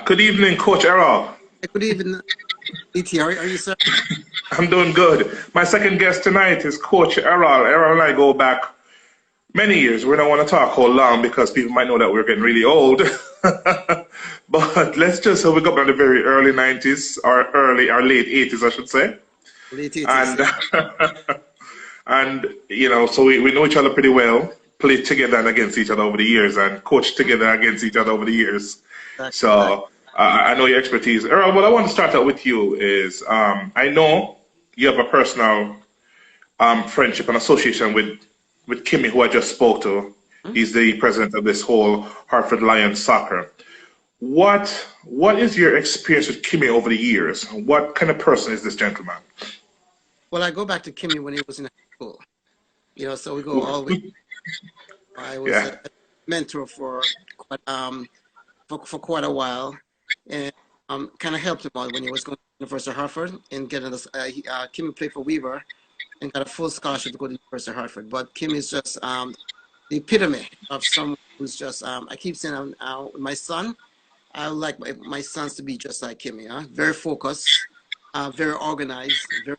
Good evening, Coach Errol. Good evening, ET. Are you, sir? I'm doing good. My second guest tonight is Coach Errol. Errol and I go back many years. We don't want to talk how long because people might know that we're getting really old. But let's just so we go back in the very early 90s or late 80s, I should say. Late 80s. And and so we know each other pretty well, played together and against each other over the years, and coached together against each other over the years. So I know your expertise. Earl, what I want to start out with you is I know you have a personal friendship and association with Kimmy, who I just spoke to. He's the president of this whole Hartford Lions soccer. What is your experience with Kimmy over the years? What kind of person is this gentleman? Well, I go back to Kimmy when he was in high school. So we go all the way. I was a mentor for quite a while, and kind of helped him out when he was going to the University of Hartford and getting this. Kimmy played for Weaver and got a full scholarship to go to the University of Hartford. But Kimmy is just the epitome of someone who's just. I keep saying, my son, I would like my sons to be just like Kimmy. Very focused, very organized, very,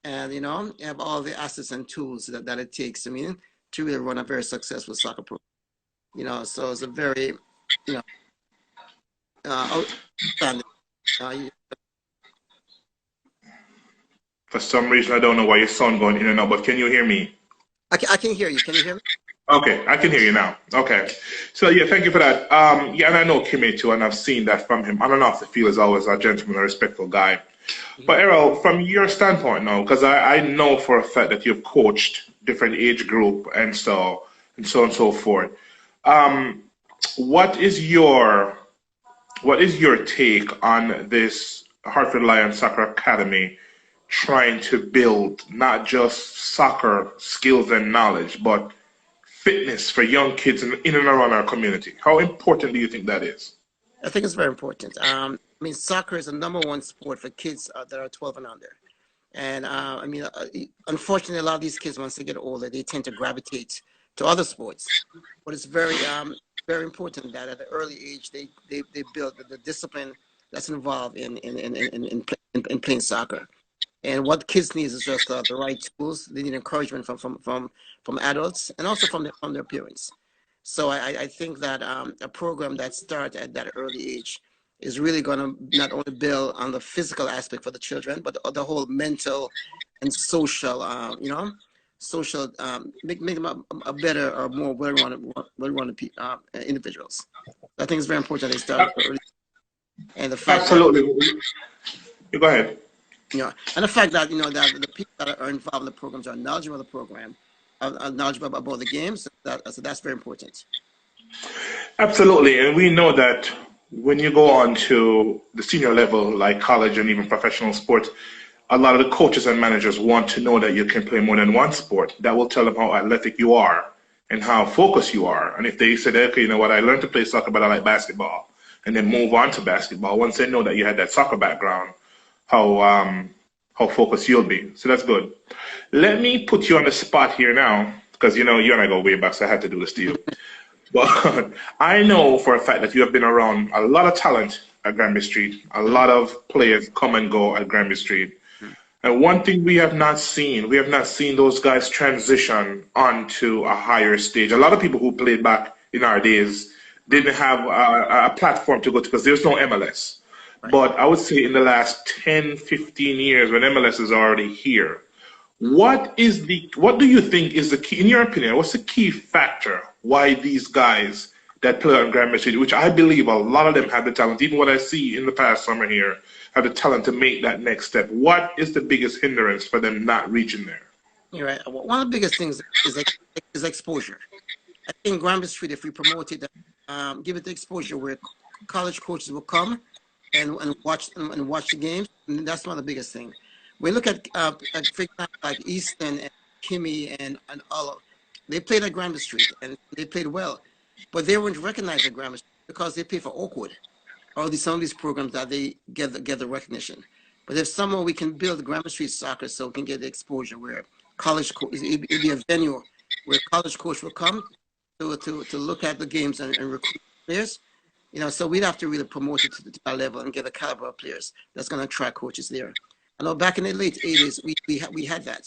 and have all the assets and tools that it takes. I mean, to really run a very successful soccer program. So it's a very, outstanding. For some reason, I don't know why your sound going in and out, but can you hear me? I can hear you. Can you hear me? Okay, I can hear you now. Okay. So, yeah, thank you for that. Yeah, and I know Kimmy too, and I've seen that from him. On and off the field is always a gentleman, a respectful guy. But, Errol, from your standpoint now, because I know for a fact that you've coached different age group and so and so forth, what is your take on this Hartford Lions Soccer Academy trying to build not just soccer skills and knowledge, but fitness for young kids in and around our community? How important do you think that is? I think it's very important. I mean, soccer is the #1 sport for kids that are 12 and under. And unfortunately, a lot of these kids, once they get older, they tend to gravitate to other sports. But it's very, very important that at an early age, they build the discipline that's involved in playing soccer. And what kids need is just the right tools. They need encouragement from adults and also from their parents. So I think that a program that starts at that early age is really going to not only build on the physical aspect for the children, but the whole mental and social, make them a better or more well-rounded individuals. I think it's very important they start early. And the fact Absolutely. You go ahead. And the fact that that the people that are involved in the programs are knowledgeable of the program, are knowledgeable about the games. So that's very important. Absolutely, and we know that when you go on to the senior level, like college and even professional sports, a lot of the coaches and managers want to know that you can play more than one sport. That will tell them how athletic you are and how focused you are. And if they said, okay, you know what, I learned to play soccer, but I like basketball, and then move on to basketball, once they know that you had that soccer background, how focused you'll be. So that's good. Let me put you on the spot here now, because you and I go way back, so I had to do this to you. But I know for a fact that you have been around a lot of talent at Granby Street. A lot of players come and go at Granby Street. And one thing we have not seen those guys transition onto a higher stage. A lot of people who played back in our days didn't have a platform to go to because there's no MLS. But I would say in the last 10, 15 years when MLS is already here, what do you think is the key, in your opinion, what's the key factor why these guys that play on Granby Street, which I believe a lot of them have the talent, even what I see in the past summer here, have the talent to make that next step. What is the biggest hindrance for them not reaching there? You're right. One of the biggest things is exposure. I think Granby Street, if we promote it, give it the exposure where college coaches will come and watch the games, and that's one of the biggest things. We look at for example, like Easton and Kimmy and all, they played at Granby Street and they played well, but they weren't recognized at Granby Street because they played for Oakwood, or some of these programs that they get the recognition. But if somehow we can build Granby Street soccer so we can get the exposure where college it'd be a venue where college coach will come to look at the games and recruit players, So we'd have to really promote it to that level and get a caliber of players that's going to attract coaches there. I know back in the late 80s, we had that,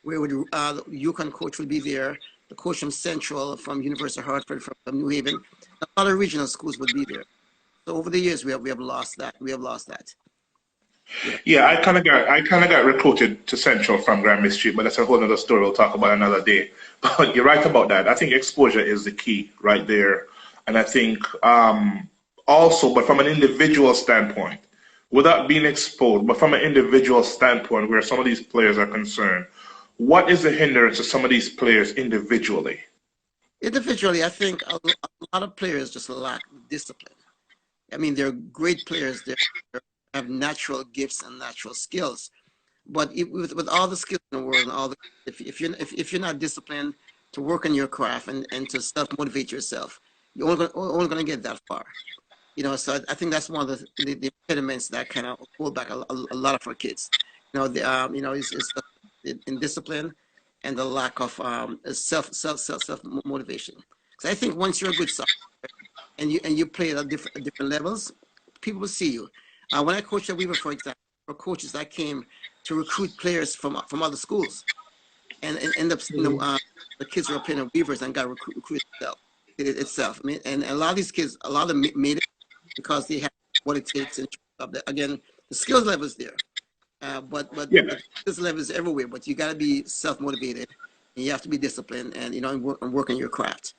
where the Yukon coach would be there, the coach from Central, from University of Hartford, from New Haven, a lot of regional schools would be there. So over the years, we have lost that. We have lost that. Yeah, I kind of got recruited to Central from Granby Street, but that's a whole other story we'll talk about another day. But you're right about that. I think exposure is the key right there, and I think also, but from an individual standpoint, without being exposed, but from an individual standpoint, where some of these players are concerned, what is the hindrance to some of these players individually? Individually, I think a lot of players just lack discipline. I mean, they're great players. They have natural gifts and natural skills, but with all the skills in the world and all the, if you're not disciplined to work on your craft and to self-motivate yourself, you're only going to get that far. So I think that's one of the impediments that kind of hold back a lot of our kids. It's in discipline and the lack of self motivation. Because I think once you're a good soccer and you play at different levels, people will see you. When I coached at Weaver, for example, for coaches that came to recruit players from other schools, and end up the kids were playing at Weavers and got recruited itself. I mean, and a lot of these kids, a lot of them made it because they have what it takes. And again, the skills level is there, but the skills level is everywhere. But you got to be self-motivated, and you have to be disciplined, and work on your craft.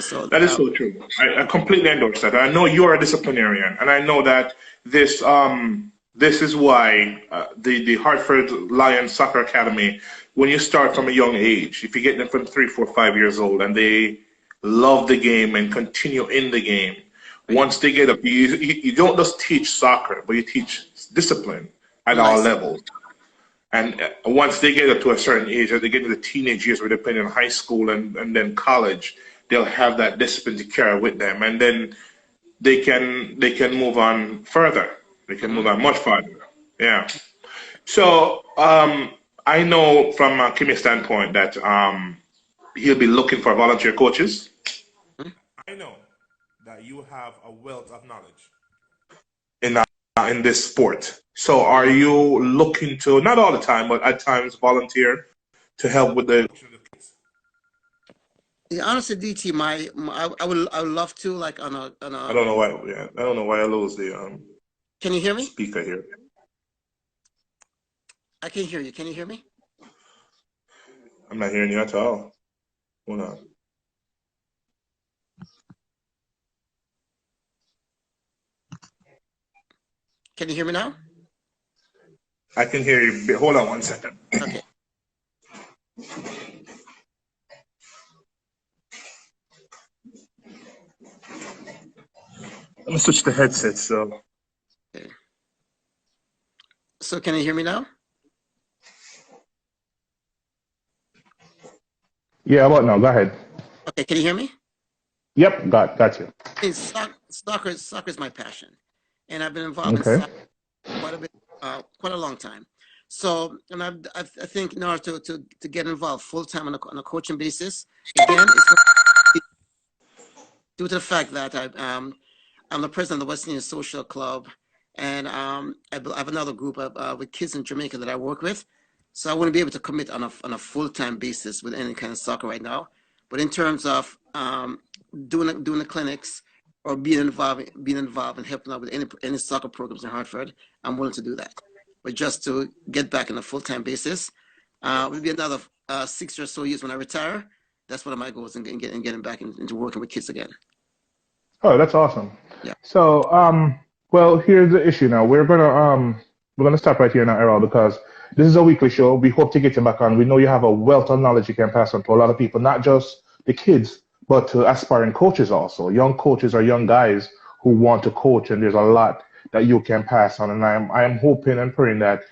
So that is so true. I completely endorse that. I know you're a disciplinarian, and I know that this is why the Hartford Lions Soccer Academy, when you start from a young age, if you get them from 3, 4, 5 years old, and they love the game and continue in the game, once they get up, you don't just teach soccer, but you teach discipline at all levels. And once they get up to a certain age, as they get into the teenage years where they're playing in high school and then college, they'll have that discipline to carry with them, and then they can move on further. They can move on much farther. Yeah. So I know from Kimmy's standpoint that he'll be looking for volunteer coaches. I know that you have a wealth of knowledge in this sport. So are you looking to, not all the time, but at times volunteer to help with the? Yeah, honestly, DT, I would love to, like on a. I don't know why. Yeah, I don't know why I lose the Can you hear me? speaker here. I can hear you. Can you hear me? I'm not hearing you at all. Hold on. Can you hear me now? I can hear you. Hold on 1 second. Okay. Let me switch the headset. So. Okay. So can you hear me now? Yeah, what now? Go ahead. Okay, can you hear me? Yep, got you. Soccer is my passion, and I've been involved in soccer quite a long time. So, and I think in order to get involved full time on a coaching basis, again, it's due to the fact that I'm the president of the West Indian Social Club, and I have another group with kids in Jamaica that I work with. So I wouldn't be able to commit on a full-time basis with any kind of soccer right now. But in terms of doing the clinics or being involved and helping out with any soccer programs in Hartford, I'm willing to do that. But just to get back on a full-time basis, will be another 6 or so years when I retire. That's one of my goals in getting back into working with kids again. Oh, that's awesome. Yeah. So, well, here's the issue now. We're gonna stop right here now, Errol, because this is a weekly show. We hope to get you back on. We know you have a wealth of knowledge you can pass on to a lot of people, not just the kids, but to aspiring coaches also, young coaches or young guys who want to coach, and there's a lot that you can pass on. And I am hoping and praying that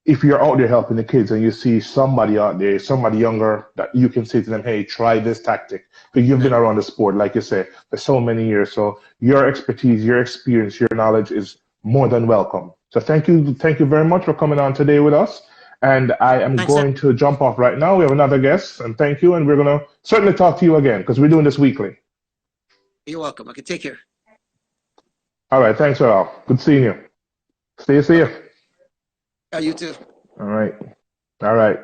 if you're out there helping the kids and you see somebody out there, somebody younger, that you can say to them, hey, try this tactic. Because you've been around the sport, like you say, for so many years. So your expertise, your experience, your knowledge is more than welcome. So thank you very much for coming on today with us. And I am going to jump off right now. We have another guest, and thank you. And we're going to certainly talk to you again because we're doing this weekly. You're welcome. Okay, take care. All right. Thanks, Errol. Good seeing you. See you. You too. All right. All right.